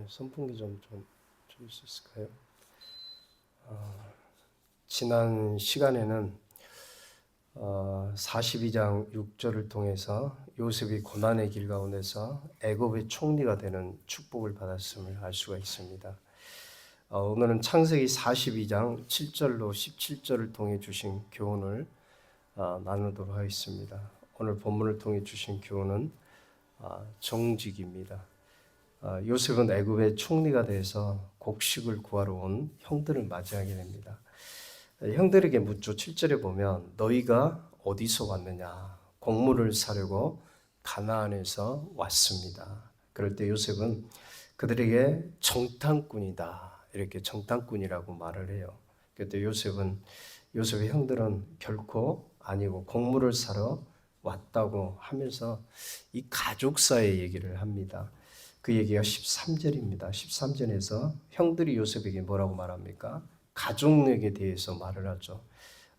선풍기 좀 줄 수 있을까요? 지난 시간에는 42장 6절을 통해서 요셉이 고난의 길 가운데서 애굽의 총리가 되는 축복을 받았음을 알 수가 있습니다. 오늘은 창세기 42장 7절로 17절을 통해 주신 교훈을 나누도록 하겠습니다. 오늘 본문을 통해 주신 교훈은 정직입니다. 요셉은 애굽의 총리가 돼서 곡식을 구하러 온 형들을 맞이하게 됩니다. 형들에게 묻죠. 7절에 보면 너희가 어디서 왔느냐? 곡물을 사려고 가나안에서 왔습니다. 그럴 때 요셉은 그들에게 정탐꾼이다. 이렇게 정탐꾼이라고 말을 해요. 그때 요셉의 형들은 결코 아니고 곡물을 사러 왔다고 하면서 이 가족사의 얘기를 합니다. 그 얘기가 13절입니다. 13절에서 형들이 요셉에게 뭐라고 말합니까? 가족력에 대해서 말을 하죠.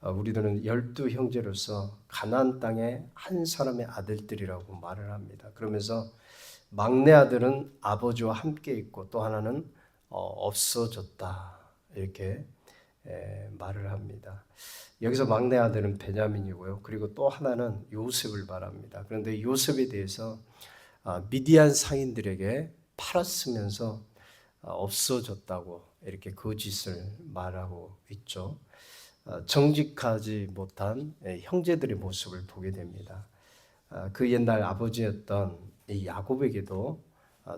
우리들은 12형제로서 가나안 땅의 한 사람의 아들들이라고 말을 합니다. 그러면서 막내 아들은 아버지와 함께 있고 또 하나는 없어졌다. 이렇게 말을 합니다. 여기서 막내 아들은 베냐민이고요. 그리고 또 하나는 요셉을 말합니다. 그런데 요셉에 대해서 미디안 상인들에게 팔았으면서 없어졌다고 이렇게 거짓을 말하고 있죠. 정직하지 못한 형제들의 모습을 보게 됩니다. 그 옛날 아버지였던 이 야곱에게도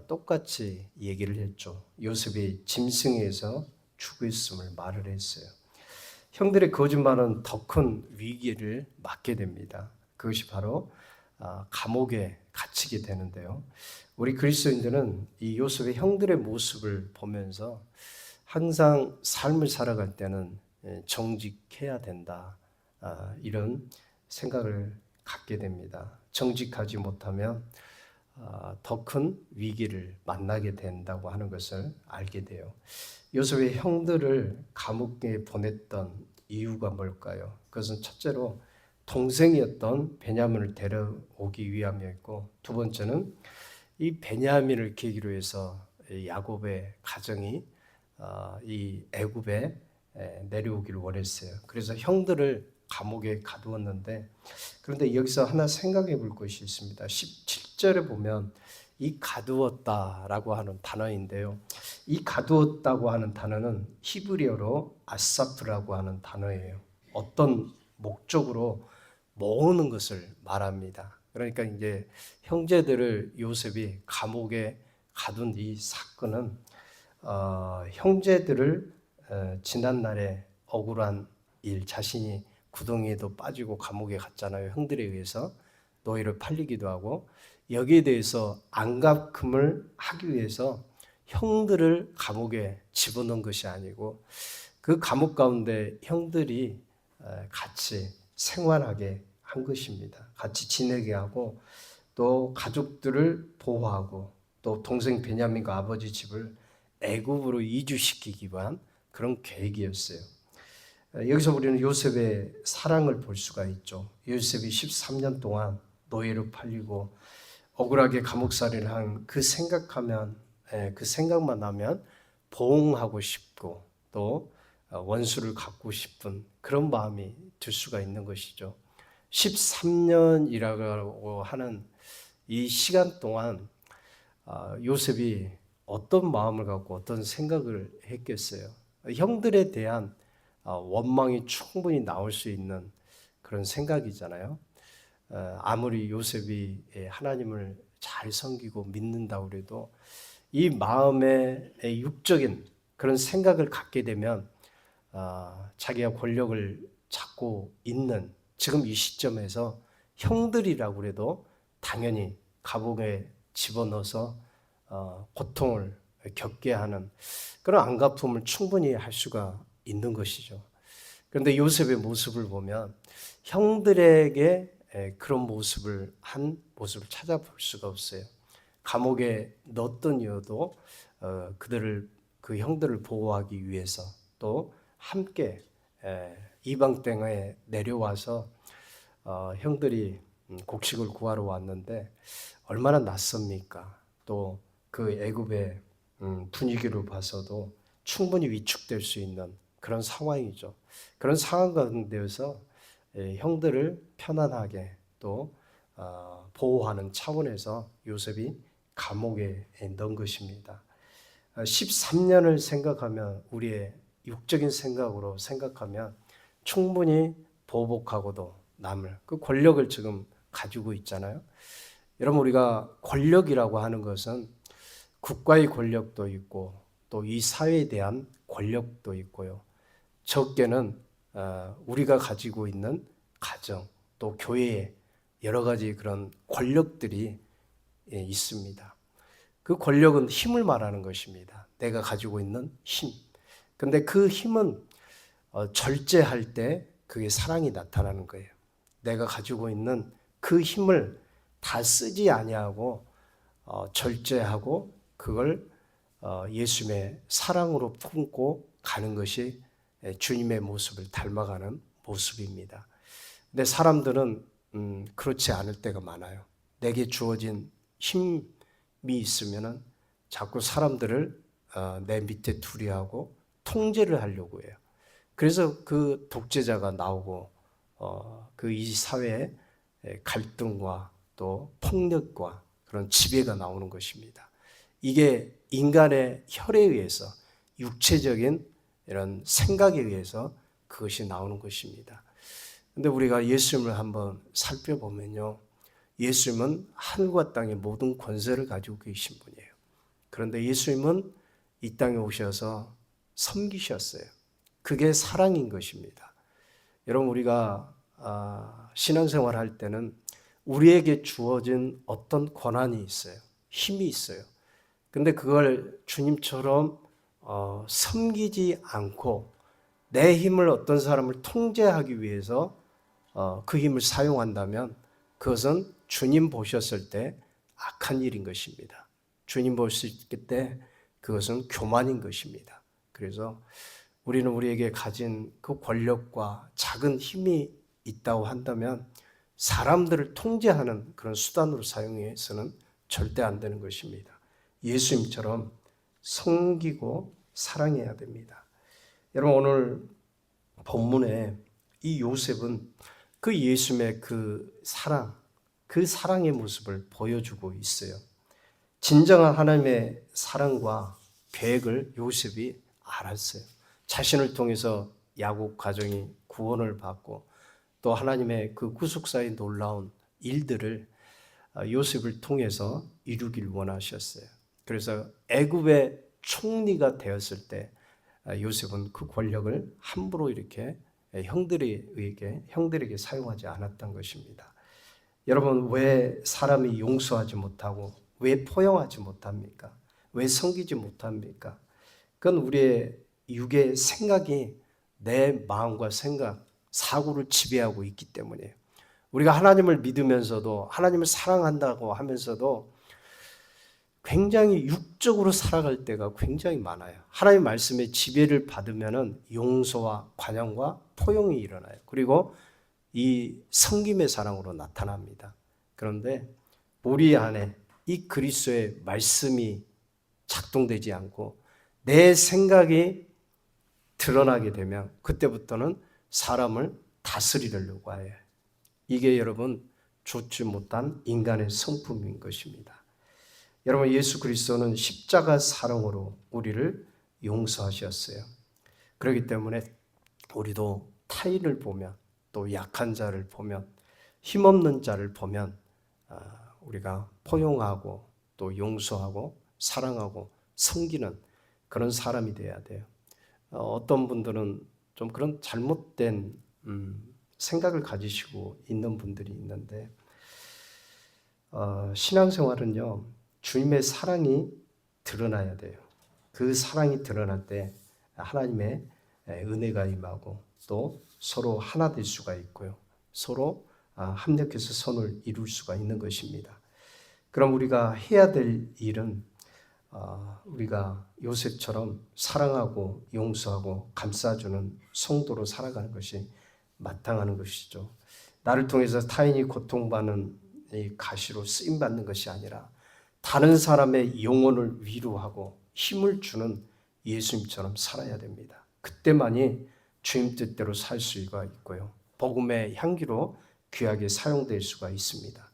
똑같이 얘기를 했죠. 요셉이 짐승에서 죽었음을 말을 했어요. 형들의 거짓말은 더 큰 위기를 맞게 됩니다. 그것이 바로 감옥에 갇히게 되는데요. 우리 그리스도인들은 이 요셉의 형들의 모습을 보면서 항상 삶을 살아갈 때는 정직해야 된다. 이런 생각을 갖게 됩니다. 정직하지 못하면 더 큰 위기를 만나게 된다고 하는 것을 알게 돼요. 요셉의 형들을 감옥에 보냈던 이유가 뭘까요? 그것은 첫째로 동생이었던 베냐민을 데려오기 위함이었고, 두 번째는 이 베냐민을 계기로 해서 야곱의 가정이 이 애굽에 내려오기를 원했어요. 그래서 형들을 감옥에 가두었는데, 그런데 여기서 하나 생각해 볼 것이 있습니다. 17절에 보면 이 가두었다라고 하는 단어인데요. 이 가두었다고 하는 단어는 히브리어로 아사프라고 하는 단어예요. 어떤 목적으로 모으는 것을 말합니다. 그러니까 이제 형제들을 요셉이 감옥에 가둔 이 사건은 형제들을 지난날에 억울한 일, 자신이 구덩이에도 빠지고 감옥에 갔잖아요. 형들에 의해서 노예로 팔리기도 하고, 여기에 대해서 안갚음을 하기 위해서 형들을 감옥에 집어넣은 것이 아니고 그 감옥 가운데 형들이 같이 생활하게 한 것입니다. 같이 지내게 하고 또 가족들을 보호하고 또 동생 베냐민과 아버지 집을 애굽으로 이주시키기 위한 그런 계획이었어요. 여기서 우리는 요셉의 사랑을 볼 수가 있죠. 요셉이 13년 동안 노예로 팔리고 억울하게 감옥살이를 한 그 그 생각만 나면 보응하고 싶고 또 원수를 갚고 싶은 그런 마음이 들 수가 있는 것이죠. 13년이라고 하는 이 시간 동안 요셉이 어떤 마음을 갖고 어떤 생각을 했겠어요. 형들에 대한 원망이 충분히 나올 수 있는 그런 생각이잖아요. 아무리 요셉이 하나님을 잘 섬기고 믿는다고 해도 이 마음의 육적인 그런 생각을 갖게 되면 자기가 권력을 잡고 있는 지금 이 시점에서 형들이라고 해도 당연히 감옥에 집어넣어서 고통을 겪게 하는 그런 안갚음을 충분히 할 수가 있는 것이죠. 그런데 요셉의 모습을 보면 형들에게 그런 모습을 한 모습을 찾아볼 수가 없어요. 감옥에 넣었던 이유도 그 형들을 보호하기 위해서 또 함께 이방 땅에 내려와서 형들이 곡식을 구하러 왔는데 얼마나 낯섭니까? 또 그 애굽의 분위기를 봐서도 충분히 위축될 수 있는 그런 상황이죠. 그런 상황 가운데서 형들을 편안하게 또 보호하는 차원에서 요셉이 감옥에 넣은 것입니다. 13년을 생각하면 우리의 육적인 생각으로 생각하면 충분히 보복하고도 남을 그 권력을 지금 가지고 있잖아요. 여러분 우리가 권력이라고 하는 것은 국가의 권력도 있고 또 이 사회에 대한 권력도 있고요. 적게는 우리가 가지고 있는 가정 또 교회에 여러 가지 그런 권력들이 있습니다. 그 권력은 힘을 말하는 것입니다. 내가 가지고 있는 힘. 근데 그 힘은 절제할 때 그게 사랑이 나타나는 거예요. 내가 가지고 있는 그 힘을 다 쓰지 아니하고 절제하고 그걸 예수님의 사랑으로 품고 가는 것이 주님의 모습을 닮아가는 모습입니다. 근데 사람들은 그렇지 않을 때가 많아요. 내게 주어진 힘이 있으면은 자꾸 사람들을 내 밑에 두리하고 통제를 하려고 해요. 그래서 그 독재자가 나오고 그 이 사회에 갈등과 또 폭력과 그런 지배가 나오는 것입니다. 이게 인간의 혈에 의해서 육체적인 이런 생각에 의해서 그것이 나오는 것입니다. 근데 우리가 예수님을 한번 살펴보면요. 예수님은 하늘과 땅의 모든 권세를 가지고 계신 분이에요. 그런데 예수님은 이 땅에 오셔서 섬기셨어요. 그게 사랑인 것입니다. 여러분 우리가 신앙생활 할 때는 우리에게 주어진 어떤 권한이 있어요. 힘이 있어요. 근데 그걸 주님처럼 섬기지 않고 내 힘을 어떤 사람을 통제하기 위해서 그 힘을 사용한다면 그것은 주님 보셨을 때 악한 일인 것입니다. 주님 보실 때 그것은 교만인 것입니다. 그래서 우리는 우리에게 가진 그 권력과 작은 힘이 있다고 한다면 사람들을 통제하는 그런 수단으로 사용해서는 절대 안 되는 것입니다. 예수님처럼 섬기고 사랑해야 됩니다. 여러분 오늘 본문에 이 요셉은 그 예수님의 그 사랑의 모습을 보여주고 있어요. 진정한 하나님의 사랑과 계획을 요셉이 알았어요. 자신을 통해서 야곱 가정이 구원을 받고 또 하나님의 그 구속사의 놀라운 일들을 요셉을 통해서 이루길 원하셨어요. 그래서 애굽의 총리가 되었을 때 요셉은 그 권력을 함부로 이렇게 형들에게 사용하지 않았던 것입니다. 여러분 왜 사람이 용서하지 못하고 왜 포용하지 못합니까? 왜 섬기지 못합니까? 그건 우리의 육의 생각이 내 마음과 생각, 사고를 지배하고 있기 때문이에요. 우리가 하나님을 믿으면서도 하나님을 사랑한다고 하면서도 굉장히 육적으로 살아갈 때가 굉장히 많아요. 하나님 말씀의 지배를 받으면은 용서와 관용과 포용이 일어나요. 그리고 이 섬김의 사랑으로 나타납니다. 그런데 우리 안에 이 그리스도의 말씀이 작동되지 않고 내 생각이 드러나게 되면 그때부터는 사람을 다스리려고 해요. 이게 여러분 좋지 못한 인간의 성품인 것입니다. 여러분 예수 그리스도는 십자가 사랑으로 우리를 용서하셨어요. 그렇기 때문에 우리도 타인을 보면 또 약한 자를 보면 힘없는 자를 보면 우리가 포용하고 또 용서하고 사랑하고 섬기는 그런 사람이 돼야 돼요. 어떤 분들은 좀 그런 잘못된 생각을 가지시고 있는 분들이 있는데 신앙생활은요 주님의 사랑이 드러나야 돼요. 그 사랑이 드러날 때 하나님의 은혜가 임하고 또 서로 하나 될 수가 있고요. 서로 합력해서 선을 이룰 수가 있는 것입니다. 그럼 우리가 해야 될 일은 우리가 요셉처럼 사랑하고 용서하고 감싸주는 성도로 살아가는 것이 마땅한 것이죠. 나를 통해서 타인이 고통받는 이 가시로 쓰임받는 것이 아니라 다른 사람의 영혼을 위로하고 힘을 주는 예수님처럼 살아야 됩니다. 그때만이 주님 뜻대로 살 수가 있고요. 복음의 향기로 귀하게 사용될 수가 있습니다.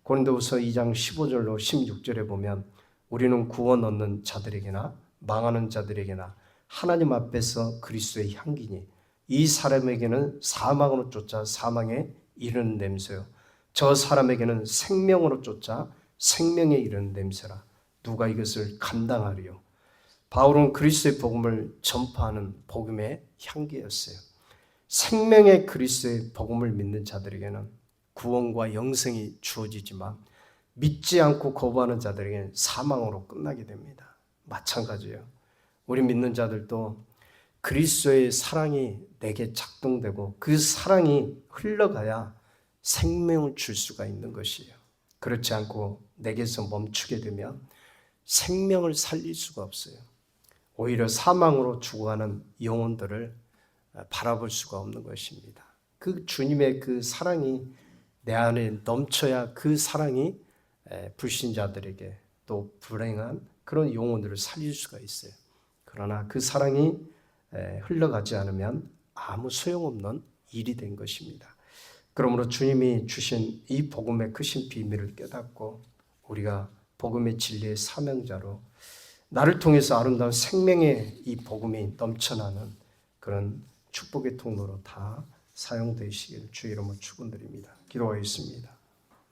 고린도후서 2장 15절로 16절에 보면 우리는 구원 얻는 자들에게나 망하는 자들에게나 하나님 앞에서 그리스도의 향기니 이 사람에게는 사망으로 쫓아 사망에 이르는 냄새요 저 사람에게는 생명으로 쫓아 생명에 이르는 냄새라. 누가 이것을 감당하리요? 바울은 그리스도의 복음을 전파하는 복음의 향기였어요. 생명의 그리스도의 복음을 믿는 자들에게는 구원과 영생이 주어지지만 믿지 않고 거부하는 자들에게는 사망으로 끝나게 됩니다. 마찬가지예요. 우리 믿는 자들도 그리스도의 사랑이 내게 작동되고 그 사랑이 흘러가야 생명을 줄 수가 있는 것이에요. 그렇지 않고 내게서 멈추게 되면 생명을 살릴 수가 없어요. 오히려 사망으로 죽어가는 영혼들을 바라볼 수가 없는 것입니다. 그 주님의 그 사랑이 내 안에 넘쳐야 그 사랑이 불신자들에게 또 불행한 그런 영혼들을 살릴 수가 있어요. 그러나 그 사랑이 흘러가지 않으면 아무 소용없는 일이 된 것입니다. 그러므로 주님이 주신 이 복음의 크신 비밀을 깨닫고 우리가 복음의 진리의 사명자로 나를 통해서 아름다운 생명의 이 복음이 넘쳐나는 그런 축복의 통로로 다 사용되시길 주의 이름으로 축원드립니다. 기도하겠습니다.